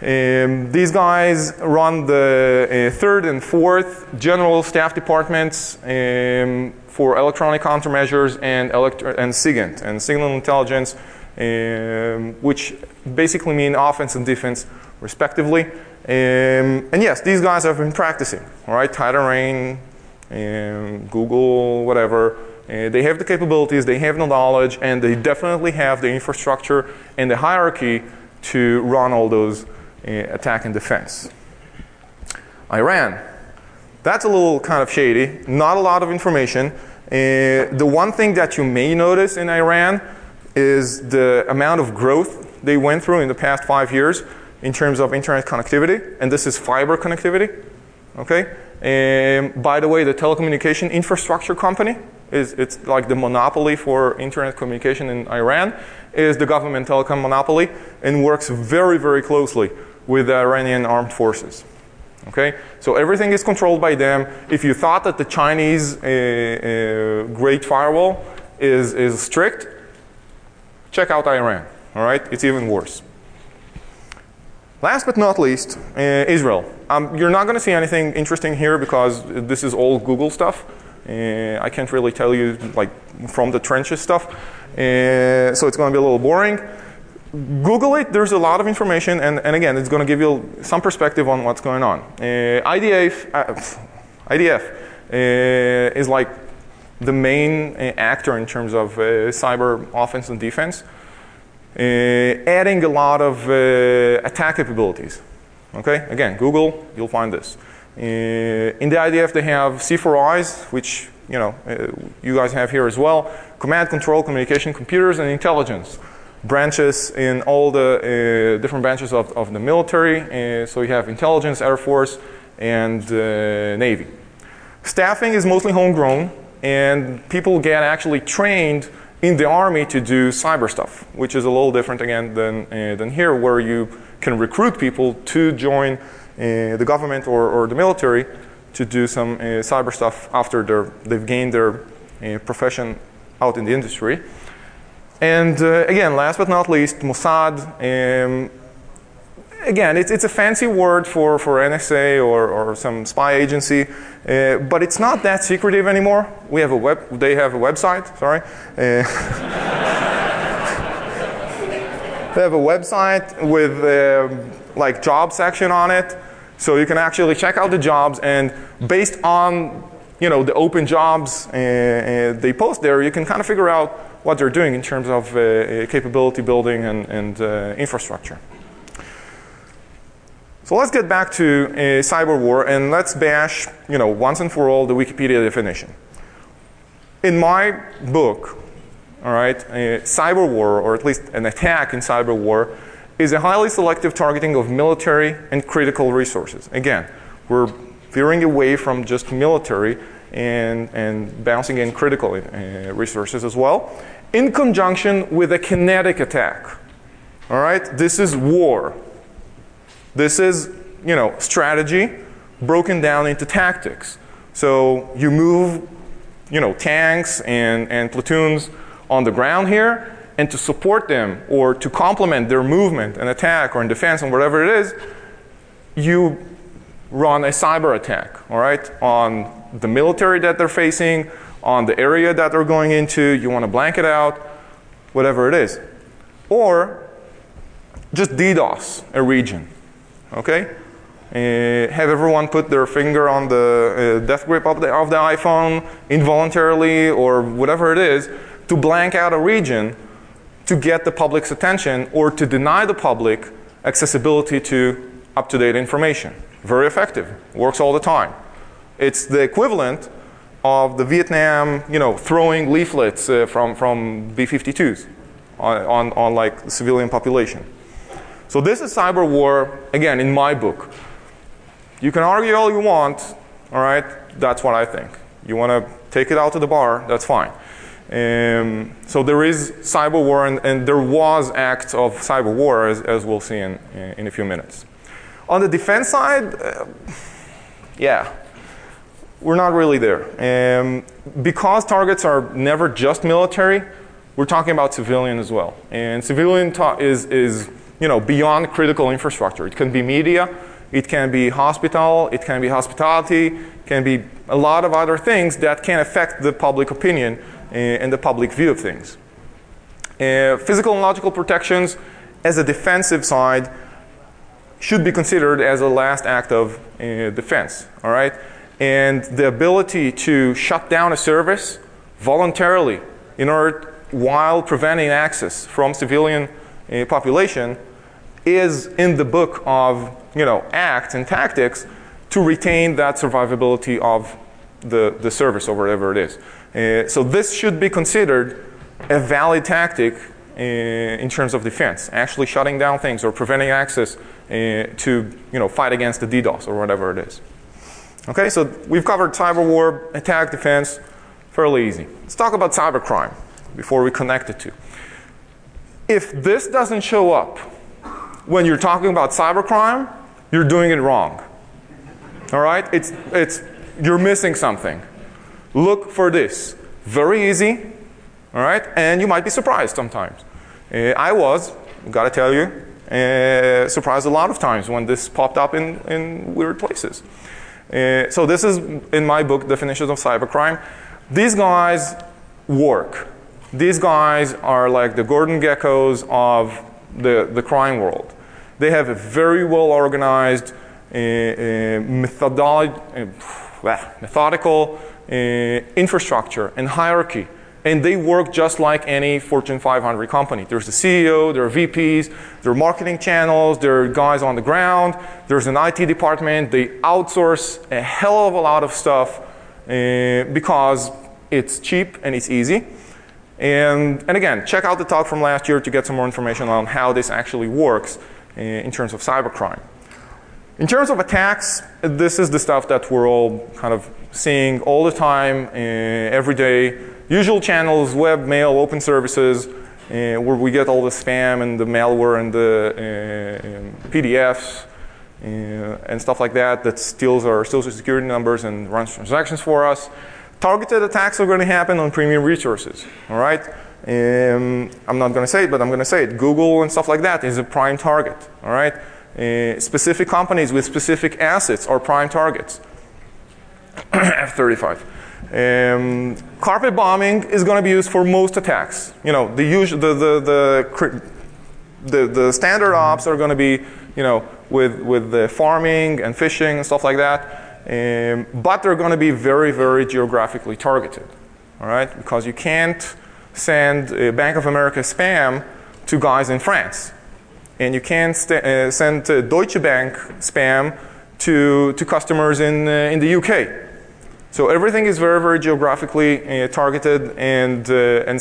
These guys run the third and fourth general staff departments for electronic countermeasures and SIGINT, and signal intelligence, which basically mean offense and defense respectively. And yes, these guys have been practicing, all right? Tighter Rain, Google, whatever. They have the capabilities, they have the knowledge, and they definitely have the infrastructure and the hierarchy to run all those attack and defense. Iran. That's a little kind of shady. Not a lot of information. The one thing that you may notice in Iran is the amount of growth they went through in the past 5 years in terms of internet connectivity, and this is fiber connectivity. Okay. By the way, the telecommunication infrastructure company it's like the monopoly for internet communication in Iran is the government telecom monopoly and works very, very closely with the Iranian armed forces. Okay, so everything is controlled by them. If you thought that the Chinese Great Firewall is strict, check out Iran. All right, it's even worse. Last but not least, Israel. You're not going to see anything interesting here because this is all Google stuff. I can't really tell you like from the trenches stuff, so it's going to be a little boring. Google it. There's a lot of information, and again, it's going to give you some perspective on what's going on. IDF is like the main actor in terms of cyber offense and defense, adding a lot of attack capabilities. Okay, again, Google, you'll find this. In the IDF, they have C4Is, which you guys have here as well. Command, control, communication, computers, and intelligence branches in all the different branches of the military. So you have intelligence, Air Force, and Navy. Staffing is mostly homegrown, and people get actually trained in the Army to do cyber stuff, which is a little different again than here, where you can recruit people to join the government or the military to do some cyber stuff after they've gained their profession out in the industry. And again, last but not least, Mossad. Again, it's a fancy word for NSA or some spy agency, but it's not that secretive anymore. They have a website. Sorry. They have a website with like job section on it. So you can actually check out the jobs, and based on the open jobs they post there, you can kind of figure out what they're doing in terms of capability building and infrastructure. So let's get back to CyberWar, and let's bash once and for all the Wikipedia definition. In my book, all right, CyberWar, or at least an attack in CyberWar, is a highly selective targeting of military and critical resources. Again, we're veering away from just military and bouncing in critical resources as well, in conjunction with a kinetic attack. All right, this is war. This is strategy broken down into tactics. So you move tanks and platoons on the ground here, and to support them or to complement their movement and attack or in defense and whatever it is, you run a cyber attack, all right, on the military that they're facing, on the area that they're going into. You want to blanket out, whatever it is. Or just DDoS a region, okay? Have everyone put their finger on the death grip of the iPhone involuntarily or whatever it is to blank out a region to get the public's attention or to deny the public accessibility to up-to-date information. Very effective. Works all the time. It's the equivalent of the Vietnam, throwing leaflets from B-52s on like the civilian population. So this is cyber war, again, in my book. You can argue all you want, all right? That's what I think. You want to take it out to the bar, that's fine. So there is cyber war, and there was acts of cyber war, as we'll see in a few minutes. On the defense side, yeah, we're not really there. Because targets are never just military, we're talking about civilian as well. And civilian is beyond critical infrastructure. It can be media, it can be hospital, it can be hospitality, it can be a lot of other things that can affect the public opinion and the public view of things. Physical and logical protections as a defensive side should be considered as a last act of defense, all right? And the ability to shut down a service voluntarily while preventing access from civilian population is in the book of acts and tactics to retain that survivability of the service or whatever it is. So this should be considered a valid tactic in terms of defense, actually shutting down things or preventing access to fight against the DDoS or whatever it is. Okay, so we've covered cyber war, attack, defense, fairly easy. Let's talk about cybercrime before we connect the two. If this doesn't show up when you're talking about cybercrime, you're doing it wrong. All right, you're missing something. Look for this. Very easy. All right, and you might be surprised sometimes. I was, gotta tell you, surprised a lot of times when this popped up in weird places. So this is in my book, Definitions of Cybercrime. These guys work. These guys are like the Gordon Geckos of the crime world. They have a very well organized, methodical infrastructure and hierarchy. And they work just like any Fortune 500 company. There's the CEO, there are VPs, there are marketing channels, there are guys on the ground, there's an IT department. They outsource a hell of a lot of stuff because it's cheap and it's easy. And again, check out the talk from last year to get some more information on how this actually works in terms of cybercrime. In terms of attacks, this is the stuff that we're all kind of seeing all the time, every day. Usual channels, web, mail, open services, where we get all the spam and the malware and the PDFs and stuff like that steals our social security numbers and runs transactions for us. Targeted attacks are going to happen on premium resources, all right? I'm not going to say it, but I'm going to say it. Google and stuff like that is a prime target, all right? Specific companies with specific assets are prime targets. F-35. Carpet bombing is going to be used for most attacks. The standard ops are going to be, with the farming and fishing and stuff like that. But they're going to be very, very geographically targeted. All right, because you can't send Bank of America spam to guys in France, and you can't send Deutsche Bank spam to customers in the UK. So everything is very, very geographically targeted and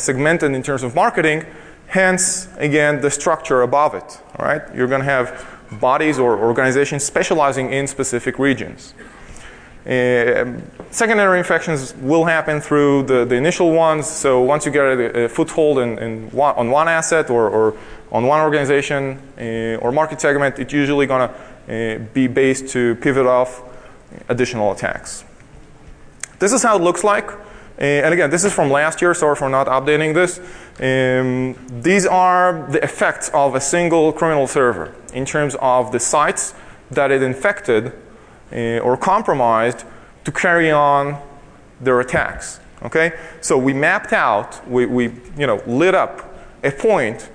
segmented in terms of marketing. Hence, again, the structure above it. All right, you're going to have bodies or organizations specializing in specific regions. Secondary infections will happen through the initial ones. So once you get a foothold on one asset or on one organization or market segment, it's usually going to be based to pivot off additional attacks. This is how it looks like. And again, this is from last year. Sorry for not updating this. These are the effects of a single criminal server in terms of the sites that it infected or compromised to carry on their attacks. Okay, so we mapped out, we lit up a point.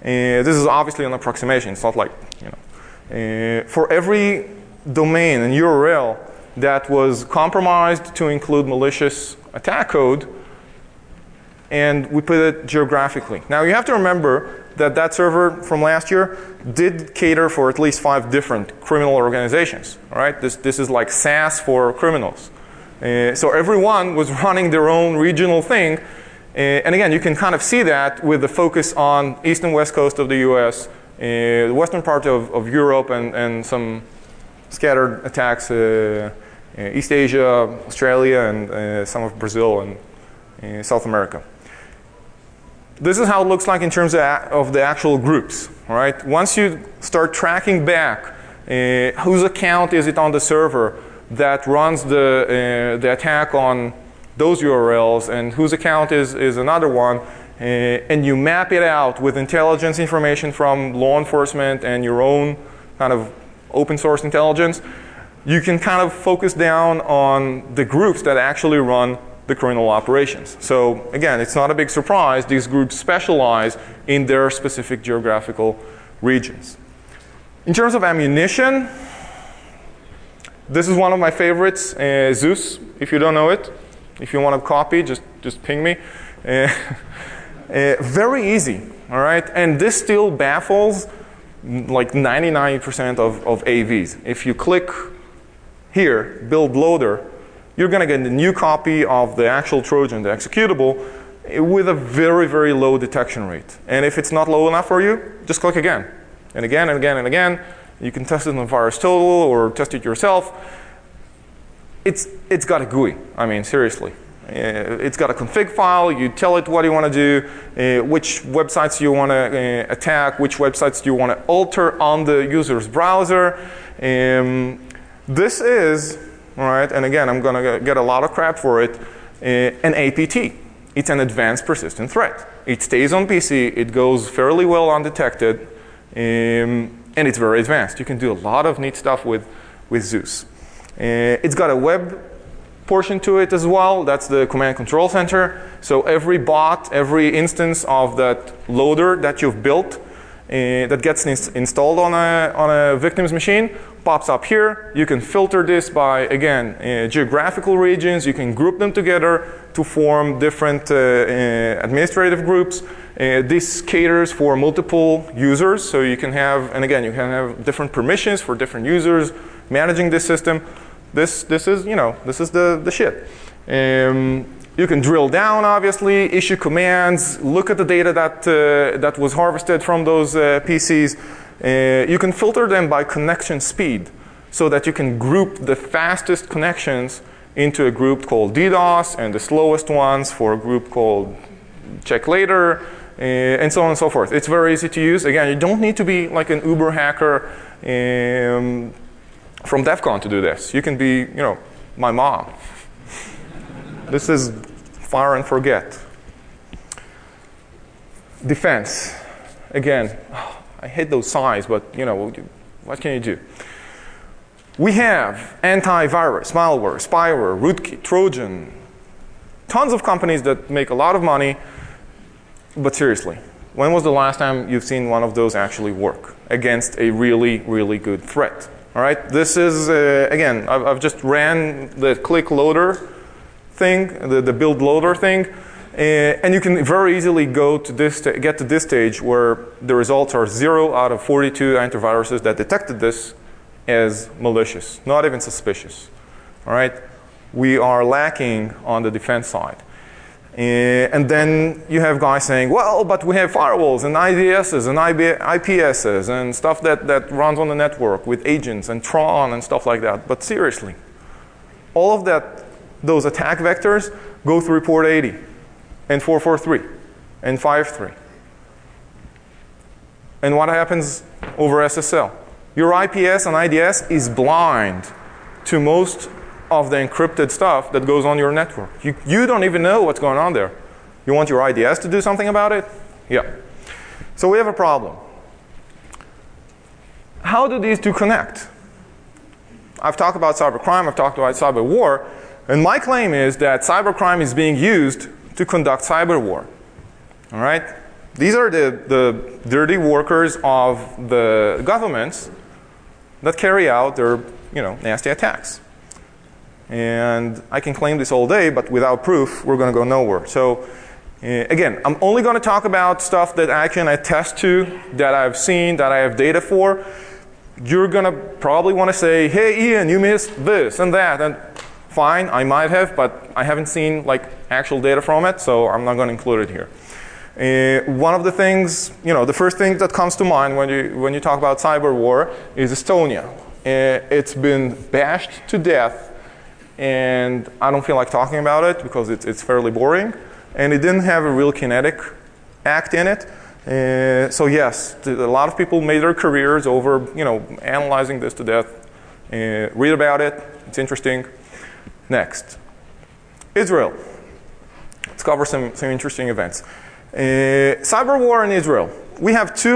This is obviously an approximation. It's not like for every domain and URL that was compromised to include malicious attack code, and we put it geographically. Now you have to remember that server from last year did cater for at least 5 different criminal organizations. All right, this is like SaaS for criminals. So everyone was running their own regional thing, and again, you can kind of see that with the focus on east and west coast of the U.S., the western part of Europe, and some scattered attacks, East Asia, Australia, and some of Brazil and South America. This is how it looks like in terms of the actual groups. All right. Once you start tracking back, whose account is it on the server that runs the attack on those URLs, and whose account is another one, and you map it out with intelligence information from law enforcement and your own kind of open source intelligence, you can kind of focus down on the groups that actually run the criminal operations. So again, it's not a big surprise. These groups specialize in their specific geographical regions. In terms of ammunition, this is one of my favorites, Zeus, if you don't know it. If you want to copy, just ping me. Very easy, all right? And this still baffles like 99% of AVs. If you click here, build loader, you're going to get a new copy of the actual Trojan, the executable, with a very, very low detection rate. And if it's not low enough for you, just click again, and again, and again, and again. You can test it on VirusTotal or test it yourself. It's got a GUI. I mean, seriously. It's got a config file. You tell it what you want to do, which websites you want to attack, which websites you want to alter on the user's browser. This is, all right, and again, I'm going to get a lot of crap for it, an APT. It's an advanced persistent threat. It stays on PC. It goes fairly well undetected, and it's very advanced. You can do a lot of neat stuff with Zeus. It's got a web portion to it as well. That's the command control center. So every bot, every instance of that loader that you've built that gets installed on a victim's machine pops up here. You can filter this by, again, geographical regions. You can group them together to form different administrative groups. This caters for multiple users. So you can have, and again, you can have different permissions for different users managing this system. This is, you know, this is the shit. You can drill down, obviously, issue commands, look at the data that was harvested from those PCs. You can filter them by connection speed so that you can group the fastest connections into a group called DDoS and the slowest ones for a group called check later, and so on and so forth. It's very easy to use. Again, you don't need to be like an uber hacker from DEFCON to do this. You can be, you know, my mom. This is fire and forget. Defense. Again, I hate those signs, but you know, what can you do? We have antivirus, malware, spyware, rootkit, Trojan, tons of companies that make a lot of money. But seriously, when was the last time you've seen one of those actually work against a really, really good threat? All right, this is, again, I've just ran the click loader thing, the build loader thing, and you can very easily go to this, get to this stage where the results are 0 out of 42 antiviruses that detected this as malicious, not even suspicious. All right, we are lacking on the defense side. And then you have guys saying, well, but we have firewalls and IDSs and IPSs and stuff that runs on the network with agents and Tron and stuff like that. But seriously, all of that, those attack vectors go through port 80 and 443 and 53. And what happens over SSL? Your IPS and IDS is blind to most of the encrypted stuff that goes on your network. You don't even know what's going on there. You want your IDS to do something about it? Yeah. So we have a problem. How do these two connect? I've talked about cybercrime, I've talked about cyberwar, and my claim is that cybercrime is being used to conduct cyberwar. All right? These are the dirty workers of the governments that carry out their, you know, nasty attacks. And I can claim this all day, but without proof, we're going to go nowhere. So again, I'm only going to talk about stuff that I can attest to, that I've seen, that I have data for. You're going to probably want to say, hey, Ian, you missed this and that. And fine, I might have, but I haven't seen like actual data from it, so I'm not going to include it here. One of the things, you know, the first thing that comes to mind when you talk about cyberwar is Estonia. It's been bashed to death. And I don't feel like talking about it because it's fairly boring. And it didn't have a real kinetic act in it. So yes, a lot of people made their careers over, you know, analyzing this to death. Read about it. It's interesting. Next. Israel. Let's cover some interesting events. Cyber war in Israel. We have two